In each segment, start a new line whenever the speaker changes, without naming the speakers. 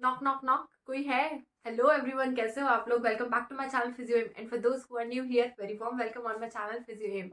Knock knock knock, कोई है? Hello everyone, कैसे हो आप लोग? Welcome back to my channel physio M and for दोस्त who are new here, very warm welcome on my channel physio M.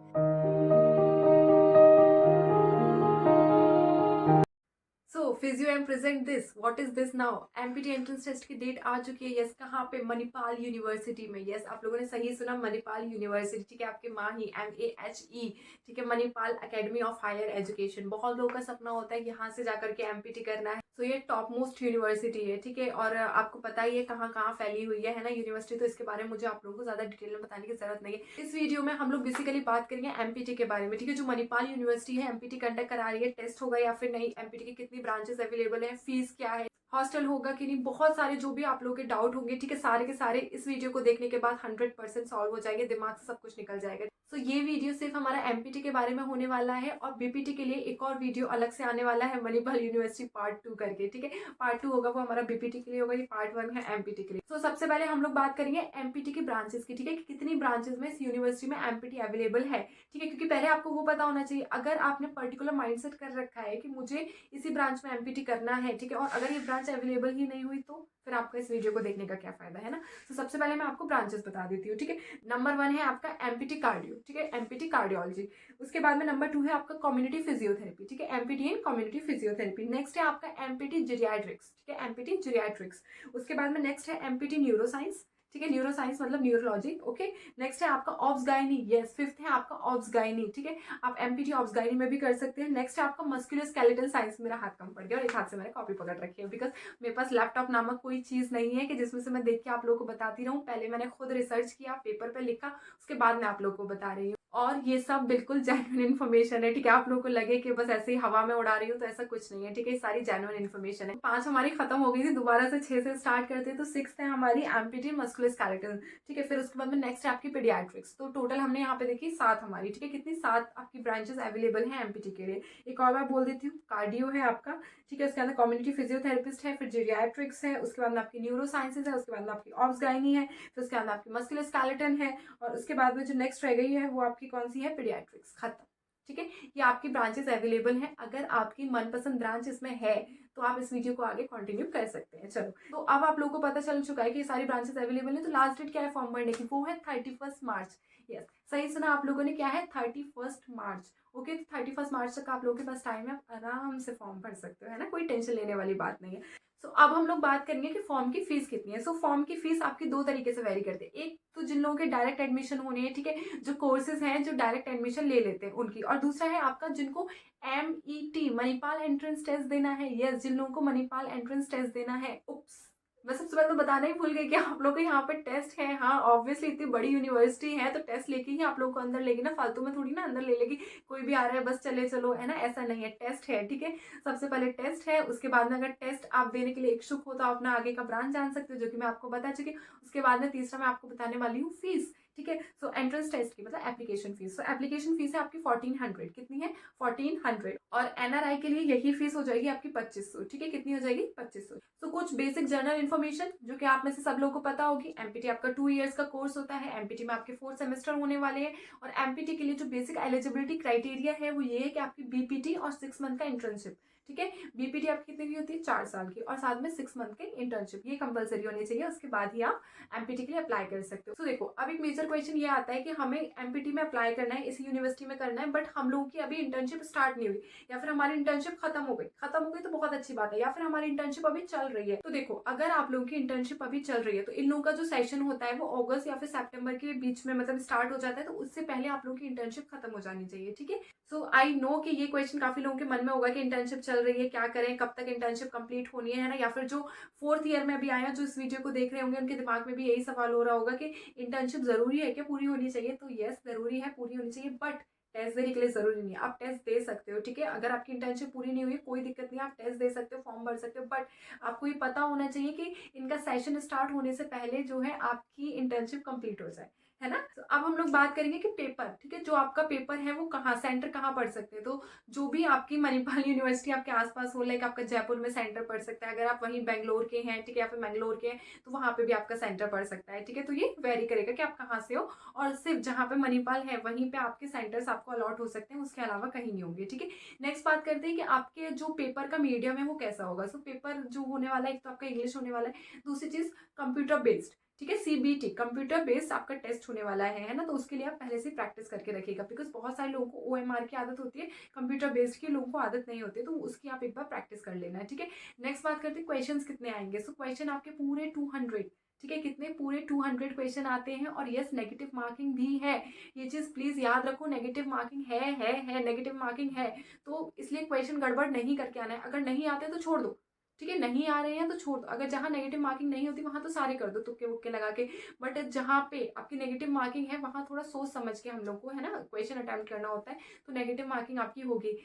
So physio M present this, what is this now? MPT entrance test की date आ चुकी है। Yes, कहाँ पे? Manipal university में। Yes, आप लोगों ने सही सुना, मणिपाल यूनिवर्सिटी। ठीक है, आपके माही MAHE। ठीक है, Manipal academy of higher education. बहुत लोगों का सपना होता है यहाँ से जाकर के एमपीटी करना है। तो ये टॉप मोस्ट यूनिवर्सिटी है। ठीक है, और आपको पता ही है कहाँ कहाँ फैली हुई है ना यूनिवर्सिटी। तो इसके बारे में मुझे आप लोगों को ज्यादा डिटेल में बताने की जरूरत नहीं है। इस वीडियो में हम लोग बेसिकली बात करेंगे एमपीटी के बारे में। ठीक है, जो मणिपाल यूनिवर्सिटी है एमपीटी कंडक्ट करा रही है, टेस्ट होगा या फिर नहीं, एमपीटी की कितनी ब्रांचेस अवेलेबल है, फीस क्या है, हॉस्टल होगा कि नहीं, बहुत सारे जो भी आप लोगों के डाउट होंगे, ठीक है, सारे के सारे इस वीडियो को देखने के बाद 100% सॉल्व हो जाएंगे, दिमाग से सब कुछ निकल जाएगा। तो ये वीडियो सिर्फ हमारा एमपीटी के बारे में होने वाला है, और बीपीटी के लिए एक और वीडियो अलग से आने वाला है, मणिपाल यूनिवर्सिटी पार्ट 2 करके। ठीक है, पार्ट 2 होगा वो हमारा बीपीटी के लिए होगा, ये पार्ट 1 है एमपीटी के लिए। तो सबसे पहले हम लोग बात करेंगे एमपीटी की ब्रांचेस की। ठीक है, कि कितनी ब्रांचेस में इस यूनिवर्सिटी में एमपीटी अवेलेबल है। ठीक है, क्योंकि पहले आपको वो पता होना चाहिए। अगर आपने पर्टिकुलर माइंडसेट कर रखा है कि मुझे इसी ब्रांच में एमपीटी करना है, ठीक है, और अगर ये ब्रांच अवेलेबल ही नहीं हुई, तो फिर आपका इस वीडियो को देखने का क्या फायदा है ना। तो सबसे पहले मैं आपको ब्रांचेस बता देती हूँ। ठीक है, नंबर 1 है आपका एमपीटी कार्डियो। ठीक है, एमपीटी कार्डियोलॉजी। उसके बाद में नंबर 2 है आपका कम्युनिटी फिजियोथेरेपी। ठीक है, एमपीटी इन कम्युनिटी फिजियोथेरेपी। नेक्स्ट है आपका एमपीटी जीरियाट्रिक्स। ठीक है, एमपीटी जीरियाट्रिक्स। उसके बाद में नेक्स्ट है एमपीटी न्यूरोसाइंस। ठीक है, न्यूरोसाइंस मतलब न्यूरोलॉजी। ओके, नेक्स्ट है आपका ऑब्स गायनी। यस, फिफ्थ है आपका ऑब्स गायनी। ठीक है, आप एमपीटी ऑब्स गायनी में भी कर सकते हैं। नेक्स्ट है आपका मस्कुलोस्केलेटल साइंस। मेरा हाथ कम पड़ गया और एक हाथ से मैंने कॉपी पकड़ रखी है, बिकॉज मेरे पास लैपटॉप नामक कोई चीज नहीं है कि जिसमें से मैं देख के आप लोगों को बताती रहूं। पहले मैंने खुद रिसर्च किया, पेपर पे लिखा, उसके बाद मैं आप लोगों को बता रही हूँ। और ये सब बिल्कुल जेन्युइन इन्फॉर्मेशन है। ठीक है, आप लोगों को लगे कि बस ऐसे ही हवा में उड़ा रही हूँ, तो ऐसा कुछ नहीं है। ठीक है, ये सारी जेन्युइन इन्फॉर्मेशन है। 5 हमारी खत्म हो गई थी, दोबारा से 6 से स्टार्ट करते हैं। तो 6 है हमारी एमपीटी मस्कुलोस्केलेटल। ठीक है, फिर उसके बाद में नेक्स्ट है आपकी पीडियाट्रिक्स। तो टोटल हमने यहाँ पे देखी 7 हमारी। ठीक है, कितनी? 7 आपकी ब्रांचेस अवेलेबल है एमपीटी के लिए। एक और बार बोल देती हूँ, कार्डियो है आपका। ठीक है, उसके अंदर कम्युनिटी फिजियोथेरेपिस्ट है, फिर जीरियाट्रिक्स है, उसके बाद में आपकी न्यूरो साइंसेज है, उसके बाद में आपकी ऑब्स गायनी है, फिर उसके अंदर आपकी मस्कुलोस्केलेटन है, और उसके बाद में जो नेक्स्ट रह गई है वो आपकी कौन सी है? पीडियाट्रिक्स। खत्म। ठीक है, ये आपकी ब्रांचेस अवेलेबल हैं। अगर आपकी मनपसंद ब्रांच इसमें है तो आप इस वीडियो को आगे कंटिन्यू कर सकते हैं। चलो, तो अब आप लोगों को पता चल चुका है कि ये सारी ब्रांचेस अवेलेबल है। तो लास्ट डेट क्या है फॉर्म भरने की? वो है 31 मार्च। यस, सही सुना आप लोगों ने, क्या है? 31 मार्च। ओके, तो 31 मार्च तक आप लोगों के पास टाइम है, आप आराम से फॉर्म भर सकते हो, है ना, कोई टेंशन लेने वाली बात नहीं है। सो अब हम लोग बात करेंगे कि फॉर्म की फीस कितनी है। सो फॉर्म की फीस आपकी 2 तरीके से वेरी करती है। एक तो जिन लोगों के डायरेक्ट एडमिशन होने हैं, ठीक है, जो कोर्सेज हैं जो डायरेक्ट एडमिशन ले लेते हैं उनकी, और दूसरा है आपका जिनको MET मणिपाल एंट्रेंस टेस्ट देना है। यस, जिन लोगों को मणिपाल एंट्रेंस टेस्ट देना है। उप्स, मैं सबसे पहले तो बताना ही भूल गई कि आप लोग को यहाँ पे टेस्ट है। हाँ, ऑब्वियसली इतनी बड़ी यूनिवर्सिटी है तो टेस्ट लेके ही आप लोग को अंदर लेगी ना, फालतू में थोड़ी ना अंदर ले लेगी। कोई भी आ रहा है बस चले चलो, है ना, ऐसा नहीं है, टेस्ट है। ठीक है, सबसे पहले टेस्ट है, उसके बाद में अगर टेस्ट आप देने के लिए इच्छुक हो तो आप अपना आगे का ब्रांच जान सकते हो, जो कि मैं आपको बता चुकी हूँ। उसके बाद में तीसरा मैं आपको बताने वाली हूँ फीस। ठीक है, सो एंट्रेंस टेस्ट की मतलब एप्लीकेशन फीस। सो एप्लीकेशन फीस है आपकी 1400। कितनी है? 1400। और एनआरआई के लिए यही फीस हो जाएगी आपकी 2500। ठीक है, कितनी हो जाएगी? 2500। तो कुछ बेसिक जनरल इन्फॉर्मेशन जो कि आप में से सब लोगों को पता होगी। एमपीटी आपका 2 इयर्स का कोर्स होता है। एमपीटी में आपके 4 सेमेस्टर होने वाले हैं। और एमपीटी के लिए जो बेसिक एलिजिबिलिटी क्राइटेरिया है वो ये है कि आपकी बीपीटी और 6 मंथ का इंटर्नशिप। ठीक है, बीपीटी आपकी कितनी की होती है? 4 साल की, और साथ में 6 मंथ के इंटर्नशिप, ये कंपलसरी होनी चाहिए। उसके बाद ही आप एमपीटी के लिए अप्लाई कर सकते हो। तो देखो, अब एक मेजर क्वेश्चन ये आता है कि हमें एमपीटी में अप्लाई करना है, इसी यूनिवर्सिटी में करना है, बट हम लोगों की अभी इंटर्नशिप स्टार्ट नहीं हुई, या फिर हमारी इंटर्नशिप खत्म हो गई। खत्म हो गई तो बहुत अच्छी बात है, या फिर हमारी इंटर्नशिप अभी चल रही है। तो देखो, अगर आप लोगों की इंटर्नशिप अभी चल रही है तो इन लोगों का जो सेशन होता है वो अगस्त या फिर सितंबर के बीच में मतलब स्टार्ट हो जाता है, तो उससे पहले आप लोगों की इंटर्नशिप खत्म हो जानी चाहिए। ठीक है, सो आई नो कि ये क्वेश्चन काफी लोगों के मन में होगा कि इंटर्नशिप चल रही है, क्या करें, कब तक इंटर्नशिप कंप्लीट होनी है ना, या फिर जो 4th ईयर में भी आए हैं जो इस वीडियो को देख रहे होंगे उनके दिमाग में भी यही सवाल हो रहा होगा कि इंटर्नशिप जरूरी है क्या, पूरी होनी चाहिए? तो यस, जरूरी है, पूरी होनी चाहिए, बट टेस्ट देने के लिए जरूरी नहीं है। आप टेस्ट दे सकते हो। ठीक है, अगर आपकी इंटर्नशिप पूरी नहीं हुई कोई दिक्कत नहीं है, आप टेस्ट दे सकते हो, फॉर्म भर सकते हो, बट आपको ये पता होना चाहिए कि इनका सेशन स्टार्ट होने से पहले जो है आपकी इंटर्नशिप कंप्लीट हो जाए, है ना। तो अब हम लोग बात करेंगे कि पेपर, ठीक है, जो आपका पेपर है वो कहाँ सेंटर कहाँ पड़ सकते हैं। तो जो भी आपकी मणिपाल यूनिवर्सिटी आपके आसपास हो, लाइक आपका जयपुर में सेंटर पड़ सकता है, अगर आप वहीं बेंगलोर के हैं, ठीक है, या फिर मैंगलोर के हैं, तो वहां पे भी आपका सेंटर पड़ सकता है, ठीक है। तो ये वेरी करेगा कि आप कहाँ से हो, और सिर्फ जहाँ पे मणिपाल है वहीं पे आपके सेंटर्स आपको अलॉट हो सकते हैं, उसके अलावा कहीं नहीं होंगे, ठीक है। नेक्स्ट बात करते हैं कि आपके जो पेपर का मीडियम है वो कैसा होगा। सो पेपर जो होने वाला है, एक तो आपका इंग्लिश होने वाला है, दूसरी चीज कंप्यूटर बेस्ड, ठीक है, सीबीटी कंप्यूटर बेस्ड आपका टेस्ट होने वाला है ना। तो उसके लिए आप पहले से प्रैक्टिस करके रखिएगा, बिकॉज बहुत सारे लोगों को ओएमआर की आदत होती है, कंप्यूटर बेस्ड की लोगों को आदत नहीं होती, तो उसकी आप एक बार प्रैक्टिस कर लेना है, ठीक है। नेक्स्ट बात करते हैं क्वेश्चंस कितने आएंगे। सो क्वेश्चन आपके पूरे 200, ठीक है, कितने पूरे 200 क्वेश्चन आते हैं, और यस नेगेटिव मार्किंग भी है। ये चीज प्लीज याद रखो, नेगेटिव मार्किंग है नेगेटिव मार्किंग है। तो इसलिए क्वेश्चन गड़बड़ नहीं करके आना है, अगर नहीं आते तो छोड़ दो, ठीक है, नहीं आ रहे हैं तो छोड़ दो। अगर जहां नेगेटिव मार्किंग नहीं होती वहां तो सारे कर दो तुक्के वुक्के लगा के, बट जहां पे आपकी नेगेटिव मार्किंग है वहां थोड़ा सोच समझ के हम लोग को, है ना, क्वेश्चन अटेम्प्ट करना होता है, तो नेगेटिव मार्किंग आपकी होगी।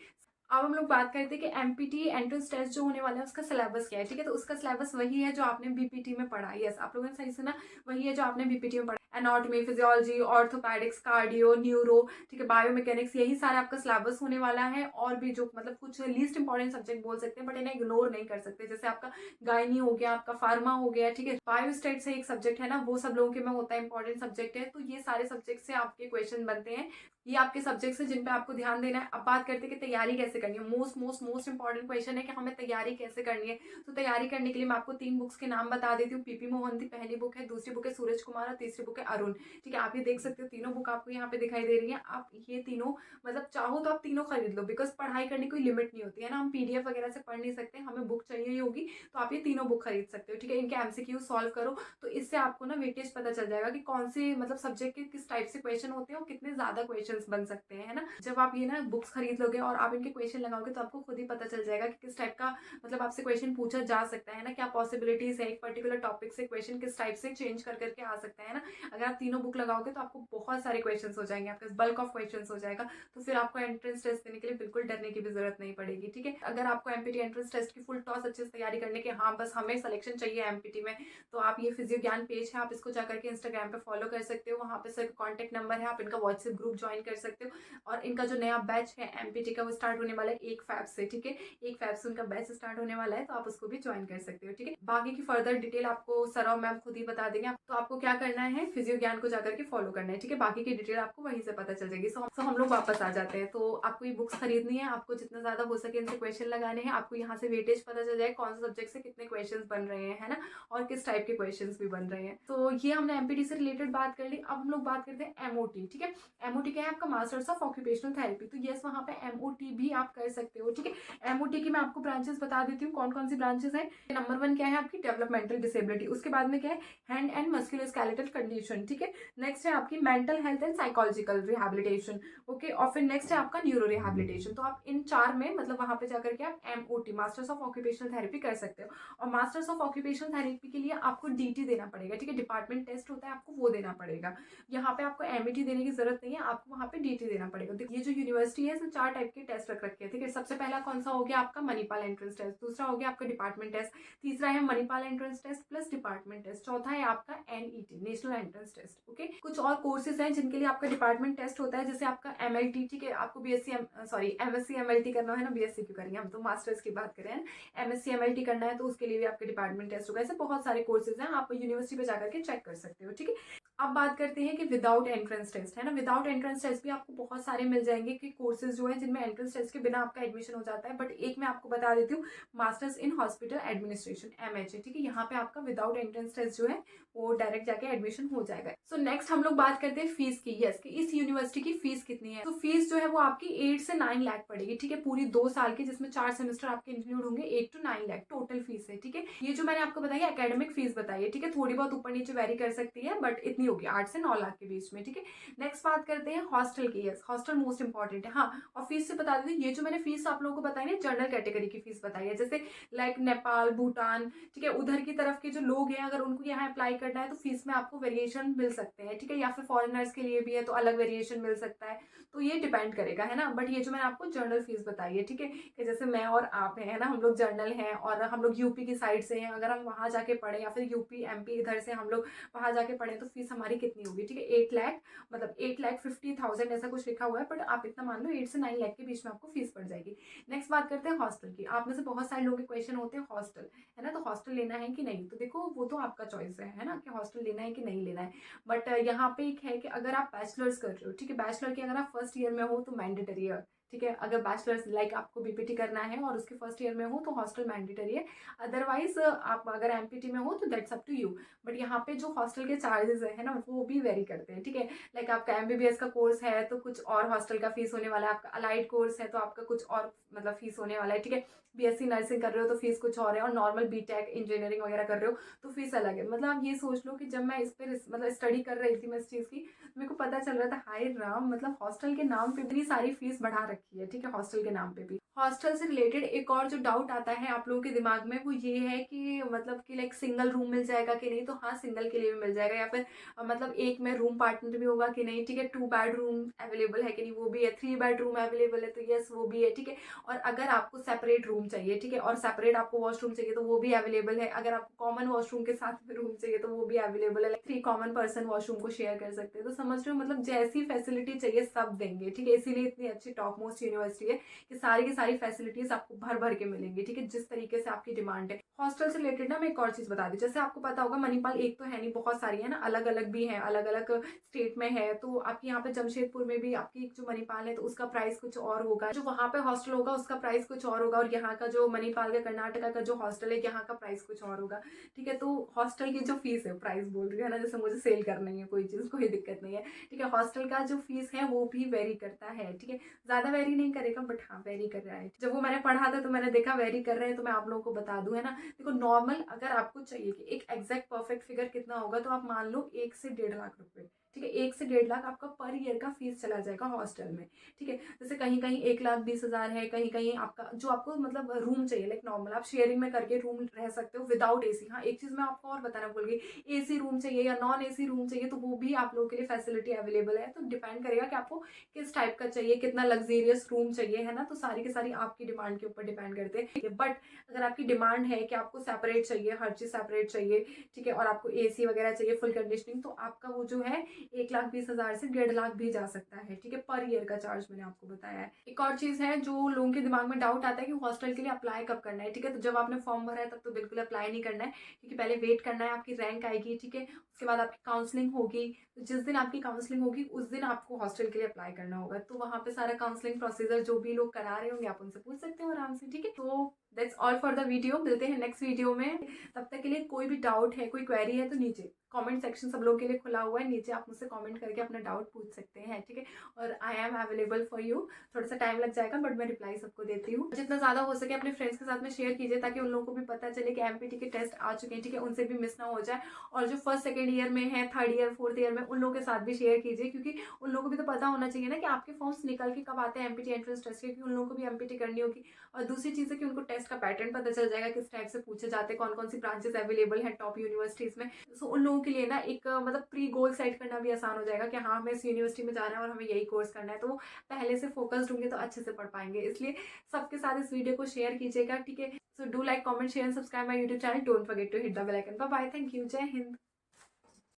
अब हम लोग बात करते हैं कि एमपीटी एंट्रेंस टेस्ट जो होने वाला है उसका सिलेबस क्या है, ठीक है। तो उसका सिलेबस वही है जो आपने बीपीटी में पढ़ा, यस आप लोगों ने सही सुना, वही है जो आपने बीपीटी में पढ़ा। एनाटॉमी, फिजियोलॉजी, ऑर्थोपैडिक्स, कार्डियो, न्यूरो, ठीक है, बायोमैकेनिक्स, यही सारा आपका सिलेबस होने वाला है। और भी जो मतलब कुछ लीस्ट इंपॉर्टेंट सब्जेक्ट बोल सकते हैं, बट इन्हें इग्नोर नहीं कर सकते, जैसे आपका गायनी हो गया, आपका फार्मा हो गया, ठीक है, बायोस्टेट से एक सब्जेक्ट है ना, वो सब लोगों के में होता है, इंपॉर्टेंट सब्जेक्ट है। तो ये सारे सब्जेक्ट से आपके क्वेश्चन बनते हैं, ये आपके सब्जेक्ट्स है जिन पे आपको ध्यान देना है। अब बात करते हैं कि तैयारी कैसे करनी है। Most most most important question है कि हमें तैयारी कैसे करनी है। तो तैयारी करने के लिए मैं आपको 3 बुक्स के नाम बता देती हूँ। पीपी मोहंती पहली बुक है, दूसरी बुक है सूरज कुमार, और तीसरी बुक है अरुण, ठीक है। आप ये देख सकते हो तीनों बुक आपको यहाँ पे दिखाई दे रही है। आप ये तीनों मतलब चाहो तो आप तीनों खरीद लो, बिकॉज पढ़ाई करने की कोई लिमिट नहीं होती है ना, हम पीडीएफ वगैरह से पढ़ नहीं सकते, हमें बुक चाहिए ही होगी, तो आप ये तीनों बुक खरीद सकते हो, ठीक है। इनके एमसीक्यू सॉल्व करो, तो इससे आपको ना वेटेज पता चल जाएगा कि कौन से मतलब सब्जेक्ट के किस टाइप से क्वेश्चन होते हैं और कितने ज्यादा क्वेश्चन बन सकते हैं, है ना। जब आप ये ना बुक्स खरीद लोगे और आप इनके क्वेश्चन लगाओगे तो आपको खुद ही पता चल जाएगा कि किस टाइप का मतलब आपसे क्वेश्चन पूछा जा सकता है ना, क्या पॉसिबिलिटीज है, एक पर्टिकुलर टॉपिक से क्वेश्चन किस टाइप से चेंज कर करके आ सकता है ना। अगर आप तीनों बुक लगाओगे तो आपको बहुत सारे क्वेश्चन हो जाएंगे, आपका बल्क ऑफ क्वेश्चन हो जाएगा, तो फिर आपको एंट्रेंस टेस्ट देने के लिए बिल्कुल डरने की भी जरूरत नहीं पड़ेगी, ठीक है। अगर आपको एमपीटी एंट्रेंस टेस्ट की फुल टॉस अच्छे से तैयारी करने के, हाँ बस हमें सिलेक्शन चाहिए एमपीटी में, तो आप ये फिजियो ज्ञान पेज है, आप इसको जाकर के इंस्टाग्राम पे फॉलो कर सकते हो, वहां पे सर कॉन्टेक्ट नंबर है, आप इनका व्हाट्सएप ग्रुप ज्वाइन कर सकते हो। और इनका जो नया बैच है एमपीटी का वो स्टार्ट होने वाला है 1 फैब से, ठीक है, 1 फैब से उनका बैच स्टार्ट होने वाला है, तो आप उसको भी ज्वाइन कर सकते हो, ठीक है। बाकी की फर्दर डिटेल आपको सर और मैम खुद ही बता देंगे, तो आपको क्या करना है, फिजियो ज्ञान को जाकर के फॉलो करना है, ठीक है। बाकी की डिटेल आपको वहीं से पता चल जाएगी। सो हम लोग वापस आ जाते हैं। तो आपको ये बुक्स खरीदनी है, आपको जितना ज्यादा हो सके इनसे क्वेश्चन लगाने हैं, आपको यहाँ से वेटेज पता चल जाए कौन से सब्जेक्ट से कितने क्वेश्चन बन रहे हैं, है ना, और किस टाइप के क्वेश्चन भी बन रहे हैं। तो ये हमने एमपीटी से रिलेटेड बात कर ली। अब हम लोग बात करते हैं एमओटी, ठीक है। एमओटी क्या है, आपका मास्टर्स ऑफ ऑक्यूपेशनल थेरेपी, तो यस वहाँ पे एमओटी भी आप कर सकते हो, ठीक है। एमओटी की मैं आपको ब्रांचेस बता देती हूँ कौन कौन सी ब्रांचेस हैं। नंबर 1 क्या है आपकी डेवलपमेंटल डिसेबिलिटी, उसके बाद में क्या है हैंड एंड मस्कुलोस्केलेटल कंडीशन, ठीक है। नेक्स्ट है आपकी mental health and psychological rehabilitation, okay. और फिर नेक्स्ट है आपका न्यूरो रिहैबिलिटेशन। तो आप इन 4 में मतलब वहां पे जाकर के आप MOT masters of occupational therapy कर सकते हो। और मास्टर्स ऑफ ऑक्यूपेशनल थेरेपी के लिए आपको डीटी देना पड़ेगा, ठीक है, डिपार्टमेंट टेस्ट होता है, आपको वो देना पड़ेगा। यहाँ पे आपको एमईटी देने की जरूरत नहीं है, आपको वहाँ पे डीटी देना पड़ेगा। ये जो यूनिवर्सिटी है इसमें 4 टाइप के टेस्ट रख रखे हैं, ठीक है। सबसे पहला कौन सा हो गया आपका मणिपाल एंट्रेंस टेस्ट, दूसरा हो गया आपका डिपार्टमेंट टेस्ट, तीसरा है Manipal entrance test plus department test, चौथा है आपका NET national entrance test, okay. कुछ और कोर्सेज हैं जिनके लिए आपका डिपार्टमेंट टेस्ट होता है, जैसे आपका एमएलटी, ठीक है, आपको एमएससी एमएलटी करना है ना, बीएससी क्यों करेंगे, हम तो मास्टर्स की बात करें, एमएससी एमएलटी करना है तो उसके लिए भी आपका डिपार्टमेंट टेस्ट होगा। ऐसे बहुत सारे कोर्सेज हैं, आप यूनिवर्सिटी पे जाकर के चेक कर सकते हो, ठीक है। अब बात करते हैं कि विदाउट एंट्रेंस टेस्ट, है ना, विदाउट एंट्रेंस टेस्ट भी आपको बहुत सारे मिल जाएंगे कि कोर्सेज जो है जिनमें एंट्रेंस टेस्ट के बिना आपका एडमिशन हो जाता है, बट एक मैं आपको बता देती हूँ, masters in hospital administration MHA, ठीक है, यहाँ पे आपका विदाउट एंट्रेंस टेस्ट जो है वो डायरेक्ट जाके एडमिशन हो जाएगा। सो नेक्स्ट हम लोग बात करते हैं फीस की, यस कि इस यूनिवर्सिटी की फीस कितनी है। तो फीस जो है वो आपकी 8 से 9 लाख पड़ेगी, ठीक है, पूरी 2 साल की, जिसमें 4 सेमेस्टर आपके इंक्लूड होंगे, 8 to 9 लाख टोटल फीस है, ठीक है। ये जो मैंने आपको बताई एकेडमिक फीस बताई है, ठीक है, थोड़ी बहुत ऊपर नीचे वेरी कर सकती है, बट इतनी होगी 8 से 9 लाख के बीच में, ठीक है। नेक्स्ट बात करते हैं हॉस्टल की, यस हॉस्टल मोस्ट इंपॉर्टेंट है, हाँ। और फीस से बता देते ये जो मैंने फीस आप लोगों को बताई ना, जनरल कैटेगरी की फीस बताई है, जैसे लाइक नेपाल, भूटान, ठीक है, उधर की तरफ के जो लोग हैं अगर उनको यहाँ अप्लाई करना है तो फीस में आपको वेरिएशन मिल सकते हैं, ठीक है, या फिर फॉरेनर्स के लिए भी है तो अलग वेरिएशन मिल सकता है, तो ये डिपेंड करेगा, है ना। बट ये जो मैंने आपको जनरल फीस बताई है, ठीक है, कि जैसे मैं और आप है ना, हम लोग जनरल हैं और हम लोग यूपी की साइड से हैं, अगर हम वहाँ जाके पढ़े या फिर यूपी एमपी इधर से हम लोग वहाँ जाके पढ़े तो फीस हमारी कितनी होगी, ठीक है, 8 लाख, मतलब 8,50,000 ऐसा कुछ लिखा हुआ है, बट आप इतना मान लो 8 से 9 लाख के बीच में आपको फीस पड़ जाएगी। नेक्स्ट बात करते हैं हॉस्टल की। आप में से बहुत सारे लोगों के क्वेश्चन होते हैं हॉस्टल, है ना, तो हॉस्टल लेना है कि नहीं, तो देखो वो तो आपका चॉइस है ना, कि हॉस्टल लेना है कि नहीं लेना है। बट यहाँ पे एक है कि अगर आप बैचलर्स कर रहे हो, ठीक है, बैचलर की अगर आप फर्स्ट ईयर में हो तो मैंडेटरी है, ठीक है, अगर बैचलर्स लाइक आपको बीपीटी करना है और उसके फर्स्ट ईयर में हो तो हॉस्टल मैंडेटरी है। अदरवाइज आप अगर एमपीटी में हो तो that's up to you. But यहाँ पे जो हॉस्टल के चार्जेस है ना, वो भी वेरी करते हैं, ठीक है, लाइक आपका एमबीबीएस का कोर्स है तो कुछ और हॉस्टल का फीस होने वाला है, आपका अलाइड कोर्स है तो आपका कुछ और मतलब फीस होने वाला है, ठीक है, बीएससी नर्सिंग कर रहे हो तो फीस कुछ और है, और नॉर्मल बीटेक इंजीनियरिंग वगैरह कर रहे हो तो फीस अलग है। मतलब आप ये सोच लो कि जब मैं इस पर मतलब स्टडी कर रही थी मैं इस चीज़ की, तो मेरे को पता चल रहा था हाय राम, मतलब हॉस्टल के नाम पे इतनी सारी फीस बढ़ा रखी है, ठीक है, हॉस्टल के नाम पे भी। हॉस्टल से रिलेटेड एक और जो डाउट आता है आप लोगों के दिमाग में वो ये है कि मतलब कि लाइक सिंगल रूम मिल जाएगा कि नहीं, तो हाँ सिंगल के लिए भी मिल जाएगा, या फिर मतलब एक में रूम पार्टनर भी होगा कि नहीं, ठीक है, 2 बेडरूम अवेलेबल है कि नहीं, वो भी है, 3 बेडरूम अवेलेबल है तो यस वो भी है, ठीक है, और अगर आपको सेपरेट रूम चाहिए, ठीक है, और सेपरेट आपको वॉशरूम चाहिए तो वो भी अवेलेबल है, अगर आपको कॉमन वॉशरूम के साथ में रूम चाहिए तो वो भी अवेलेबल है, 3 कॉमन पर्सन वॉशरूम को शेयर कर सकते हैं, तो समझ रहे हो, मतलब जैसी फैसिलिटी चाहिए सब देंगे, ठीक है, इसीलिए इतनी अच्छी टॉप मोस्ट यूनिवर्सिटी है कि सारी की सारी फैसिलिटीज आपको भर भर के मिलेंगी, ठीक है, जिस तरीके से आपकी डिमांड है। हॉस्टल से रिलेटेड ना मैं एक और चीज बता दी, जैसे आपको पता होगा मणिपाल एक तो है नहीं, बहुत सारी है ना, अलग अलग भी है, अलग अलग स्टेट में है, तो आपकी यहाँ पे जमशेदपुर में भी आपकी जो मणिपाल है तो उसका प्राइस कुछ और होगा, जो वहाँ पे हॉस्टल होगा उसका प्राइस कुछ और होगा, और यहाँ का जो मणिपाल का कर्नाटका का जो हॉस्टल है यहाँ का प्राइस कुछ और होगा, ठीक है, तो हॉस्टल की जो फीस है, प्राइस बोल रही है ना, जैसे मुझे सेल करनी है कोई चीज, कोई दिक्कत नहीं है, ठीक है, हॉस्टल का जो फीस है वो भी वेरी करता है, ठीक है, ज्यादा वेरी नहीं करेगा बट हाँ वेरी कर रहा है। जब वो मैंने पढ़ा था तो मैंने देखा वेरी कर रहे हैं, तो मैं आप लोगों को बता दूं, है ना, देखो नॉर्मल अगर आपको चाहिए कि एक एग्जैक्ट परफेक्ट फिगर कितना होगा तो आप मान लो 1 से 1.5 लाख रुपए, ठीक है, 1 से 1.5 लाख आपका पर ईयर का फीस चला जाएगा हॉस्टल में, ठीक है, जैसे कहीं कहीं 1,20,000 है, कहीं कहीं आपका जो आपको मतलब रूम चाहिए लाइक नॉर्मल आप शेयरिंग में करके रूम रह सकते हो विदाउट एसी। हाँ एक चीज मैं आपको और बताना भूल गई, एसी रूम चाहिए या नॉन एसी रूम चाहिए तो वो भी आप लोगों के लिए फैसिलिटी अवेलेबल है, तो डिपेंड करेगा कि आपको किस टाइप का चाहिए, कितना लग्जेरियस रूम चाहिए, है ना, तो सारी की सारी आपकी डिमांड के ऊपर डिपेंड करते हैं। बट अगर आपकी डिमांड है कि आपको सेपरेट चाहिए, हर चीज सेपरेट चाहिए, ठीक है, और आपको एसी वगैरह चाहिए, फुल कंडीशनिंग, तो आपका वो जो है 1,20,000 से 1.5 लाख भी जा सकता है, ठीक है, पर ईयर का चार्ज मैंने आपको बताया है। एक और चीज है जो लोगों के दिमाग में डाउट आता है कि हॉस्टल के लिए अप्लाई कब करना है, ठीक है, तो जब आपने फॉर्म भरा है तब तो बिल्कुल अप्लाई नहीं करना है, क्योंकि पहले वेट करना है, आपकी रैंक आएगी, ठीक है, उसके बाद आपकी काउंसलिंग होगी, तो जिस दिन आपकी काउंसलिंग होगी उस दिन आपको हॉस्टल के लिए अप्लाई करना होगा, तो वहाँ पे सारा काउंसलिंग प्रोसीजर जो भी लोग करा रहे होंगे आप उनसे पूछ सकते हो आराम से, ठीक है। तो that's all for the video, मिलते हैं नेक्स्ट वीडियो में, तब तक के लिए कोई भी डाउट है, कोई क्वेरी है तो नीचे कमेंट सेक्शन सब लोगों के लिए खुला हुआ है, नीचे आप मुझसे कमेंट करके अपना डाउट पूछ सकते हैं, ठीक है, और I am available for you. थोड़ा सा टाइम लग जाएगा बट मैं रिप्लाई सबको देती हूँ, जितना ज्यादा हो सके अपने फ्रेंड्स के साथ में शेयर कीजिए ताकि उन लोगों को भी पता चले कि एमपीटी के टेस्ट आ चुके हैं, ठीक है, उनसे भी मिस ना हो जाए, और जो फर्स्ट सेकेंड ईयर में है, थर्ड ईयर फोर्थ ईयर में, उन लोगों के साथ भी शेयर कीजिए, क्योंकि उन लोगों को भी तो पता होना चाहिए ना कि आपके फॉर्म्स निकल के कब आते हैं एमपीटी एंट्रेंस टेस्ट के, क्योंकि उन लोगों को भी एमपीटी करनी होगी, और दूसरी चीज़ है कि उनको टेस्ट का पैटर्न पता चल जाएगा, किस टाइप से पूछे जाते हैं, कौन कौन सी ब्रांचेस अवेलेबल है टॉप यूनिवर्सिटीज में, सो उन लोगों के लिए ना एक मतलब प्री गोल सेट करना भी आसान हो जाएगा कि हाँ हमें इस यूनिवर्सिटी में जाना है और हमें यही कोर्स करना है, तो वो पहले से फोकस्ड होंगे तो अच्छे से पढ़ पाएंगे, इसलिए सबके साथ इस वीडियो को शेयर कीजिएगा, ठीक है, so do like comment share and subscribe my YouTube channel, don't forget to hit the bell icon, bye bye, thank you, जय हिंद।